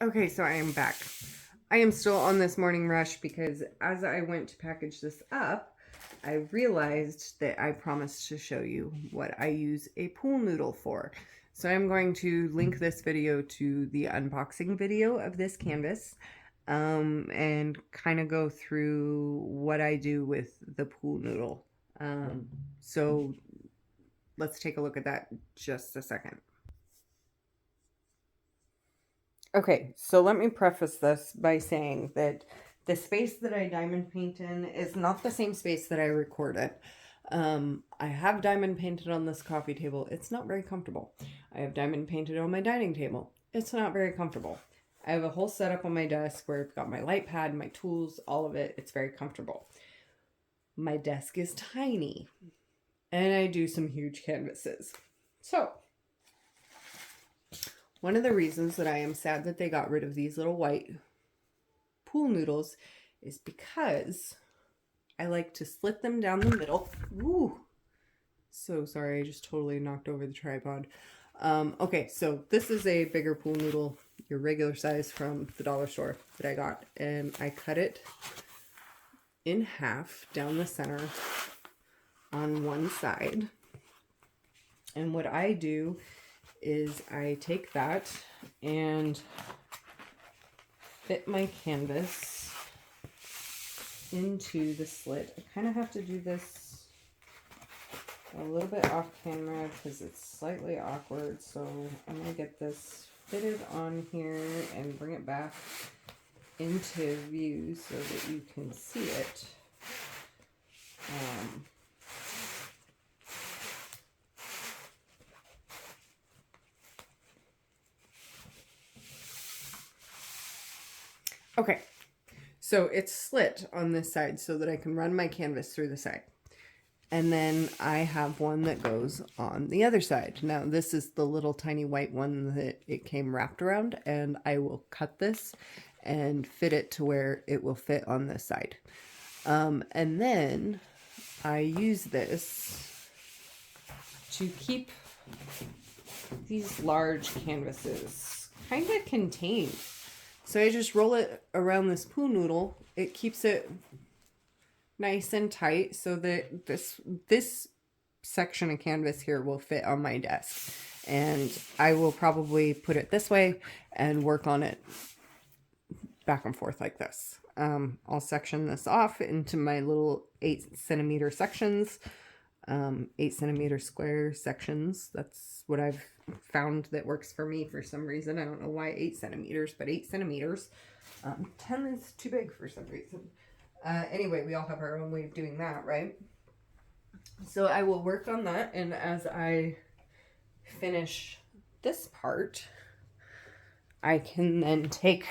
Okay, so I am back. I am still on this morning rush because as I went to package this up, I realized that I promised to show you what I use a pool noodle for. So I'm going to link this video to the unboxing video of this canvas and kind of go through what I do with the pool noodle. So let's take a look at that just a second. Okay, so let me preface this by saying that the space that I diamond paint in is not the same space that I record it. I have diamond painted on this coffee table. It's not very comfortable. I have diamond painted on my dining table. It's not very comfortable. I have a whole setup on my desk where I've got my light pad, my tools, all of it. It's very comfortable. My desk is tiny and I do some huge canvases. So, one of the reasons that I am sad that they got rid of these little white pool noodles is because I like to slit them down the middle. Ooh, so sorry, I just totally knocked over the tripod. Okay, so this is a bigger pool noodle, your regular size from the dollar store that I got, and I cut it in half down the center on one side. And what I do is I take that and fit my canvas into the slit. I kind of have to do this a little bit off camera because it's slightly awkward. So I'm going to get this fitted on here and bring it back into view so that you can see it. Okay, so it's slit on this side so that I can run my canvas through the side. And then I have one that goes on the other side. Now this is the little tiny white one that it came wrapped around, and I will cut this and fit it to where it will fit on this side. And then I use this to keep these large canvases kind of contained. So I just roll it around this pool noodle. It keeps it nice and tight so that this section of canvas here will fit on my desk. And I will probably put it this way and work on it back and forth like this. I'll section this off into my little 8 centimeter sections, 8 centimeter square sections. That's what I've found that works for me for some reason. I don't know why 8 centimeters, but 8 centimeters. 10 is too big for some reason. Anyway, we all have our own way of doing that, right? So I will work on that, and as I finish this part, I can then take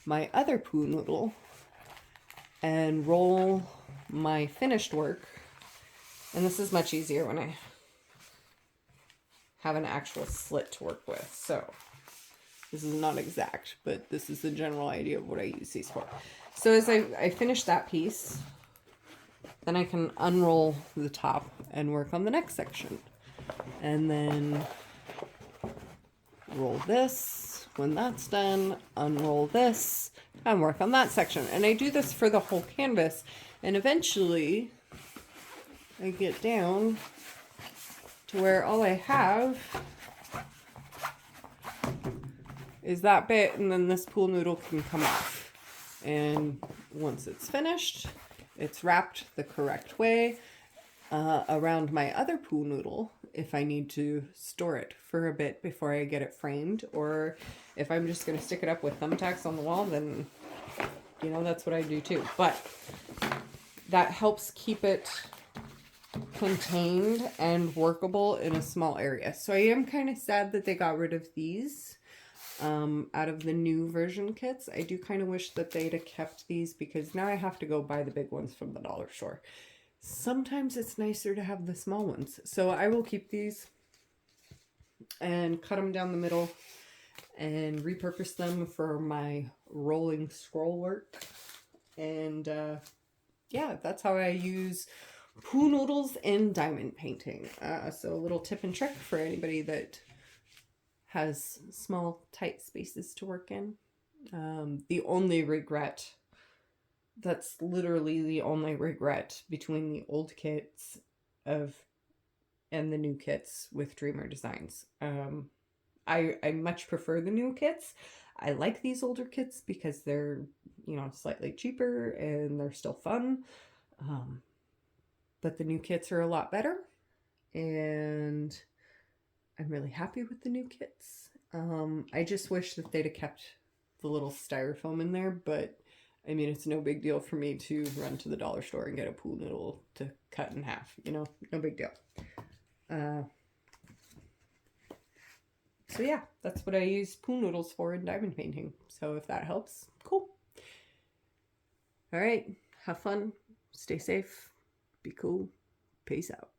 my other poo noodle and roll my finished work. And this is much easier when I have an actual slit to work with. So this is not exact, but this is the general idea of what I use these for. So as I finish that piece, then I can unroll the top and work on the next section. And then roll this. When that's done, unroll this and work on that section. And I do this for the whole canvas. And eventually I get down to where all I have is that bit, and then this pool noodle can come off. And once it's finished, it's wrapped the correct way around my other pool noodle if I need to store it for a bit before I get it framed, or if I'm just going to stick it up with thumbtacks on the wall, then, you know, that's what I do too. But that helps keep it contained and workable in a small area. So I am kind of sad that they got rid of these out of the new version kits. I do kind of wish that they'd have kept these because now I have to go buy the big ones from the dollar store. Sometimes it's nicer to have the small ones. So I will keep these and cut them down the middle and repurpose them for my rolling scroll work. And yeah, that's how I use poo noodles in diamond painting. So a little tip and trick for anybody that has small, tight spaces to work in. The only regret, that's literally the only regret between the old kits of and the new kits with Dreamer Designs. I much prefer the new kits. I like these older kits because they're, slightly cheaper and they're still fun. But the new kits are a lot better, and I'm really happy with the new kits. I just wish that they'd have kept the little styrofoam in there, but I mean, it's no big deal for me to run to the dollar store and get a pool noodle to cut in half, no big deal. So yeah, that's what I use pool noodles for in diamond painting. So if that helps, cool. All right, have fun, stay safe, be cool, peace out.